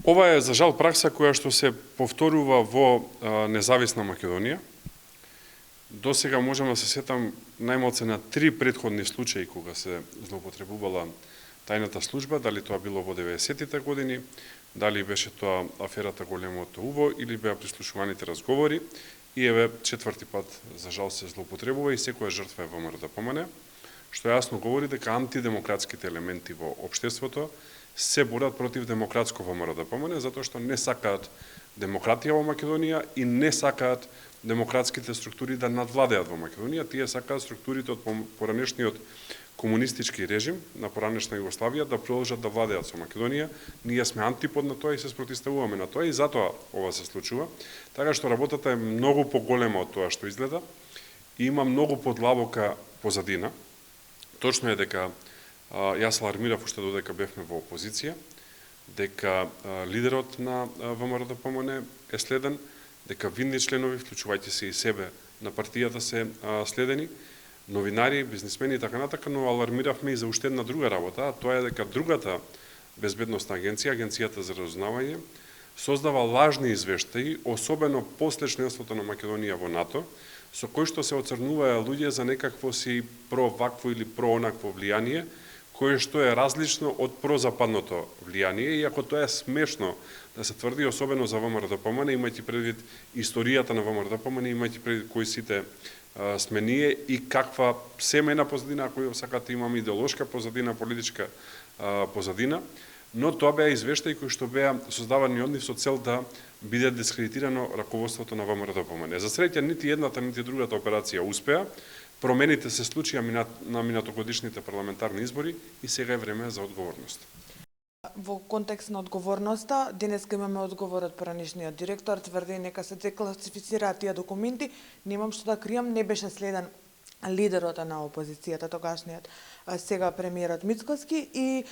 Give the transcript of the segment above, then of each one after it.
Ова е за жал пракса која што се повторува во независна Македонија. До сега можам да се сетам најмалце на 3 претходни случаи кога се злоупотребувала тајната служба, дали тоа било во 90-тите години, дали беше тоа аферата Големото уво или беа прислушуваните разговори. И еве четврти пат за жал се злоупотребува и секоја жртва е ВМРО, што јасно говори дека антидемократските елементи во општеството се борат против демократско ВМРО, затоа што не сакаат демократија во Македонија и не сакаат демократските структури да надвладеат во Македонија. Тие сакаат структурите од поранешниот комунистички режим на поранешна Југославија да продолжат да владеат со Македонија. Ние сме антипод на тоа и се спротивставуваме на тоа и затоа ова се случува. Така што работата е многу поголема од тоа што изгледа и има многу подлабока позадина. Точно е дека јас алармирав уште додека бевме во опозиција, дека лидерот на ВМРО е следен, дека винни членови, вклучувајќи се и себе на партијата, се следени, новинари, бизнисмени и така натака, но алармиравме и за уште една друга работа, а тоа е дека другата безбедносна агенција, Агенцијата за разузнавање, создава лажни извештаи, особено после членството на Македонија во НАТО, со кои што се оцрнуваа луѓе за некакво си провакво или проонакво влијание, кое што е различно од прозападното влијание, иако тоа е смешно да се тврди, особено за ВМРО, имајќи предвид историјата на ВМРО, имајќи предвид кои сите сме ние и каква семејна позадина, ако сакате имаме идеолошка позадина, политичка позадина, но тоа беа извештаи кои што беа создавани од нив со цел да биде дискредитирано раководството на ВМРО. За среќа, нити едната, нити другата операција успеа. Промените се случија на минатогодишните парламентарни избори и сега е време за одговорност. Во контекст на одговорноста, денеска имаме одговор од поранешниот директор, тврди нека се декласифицираат тие документи. Немам што да кријам, не беше следен лидерот на опозицијата, тогашниот сега премиерот Мицкоски и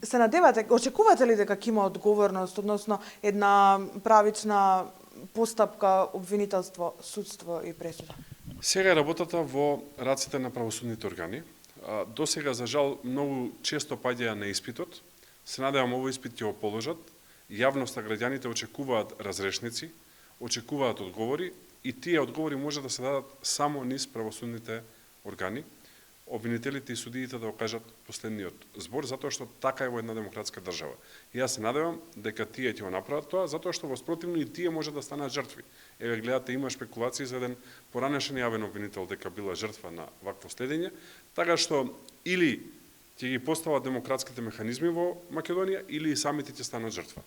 се надевате, очекувате ли дека ќе има одговорност, односно една правична постапка, обвинителство, судство и пресуда? Сега е работата во раците на правосудните органи. До сега, за жал, многу често паѓаја на испитот. Се надевам овој испит ќе го положат. Јавноста, граѓаните очекуваат разрешници, очекуваат одговори и тие одговори може да се дадат само низ правосудните органи. Обвинителите и судиите да окажат последниот збор, затоа што така е во една демократска држава. И јас се надевам дека тие ќе го направат тоа, затоа што во спротивно и тие може да станат жртви. Еве гледате, има шпекулации за еден поранешен јавен обвинител дека била жртва на вакво следење, така што или ќе ги постават демократските механизми во Македонија, или и самите ќе станат жртва.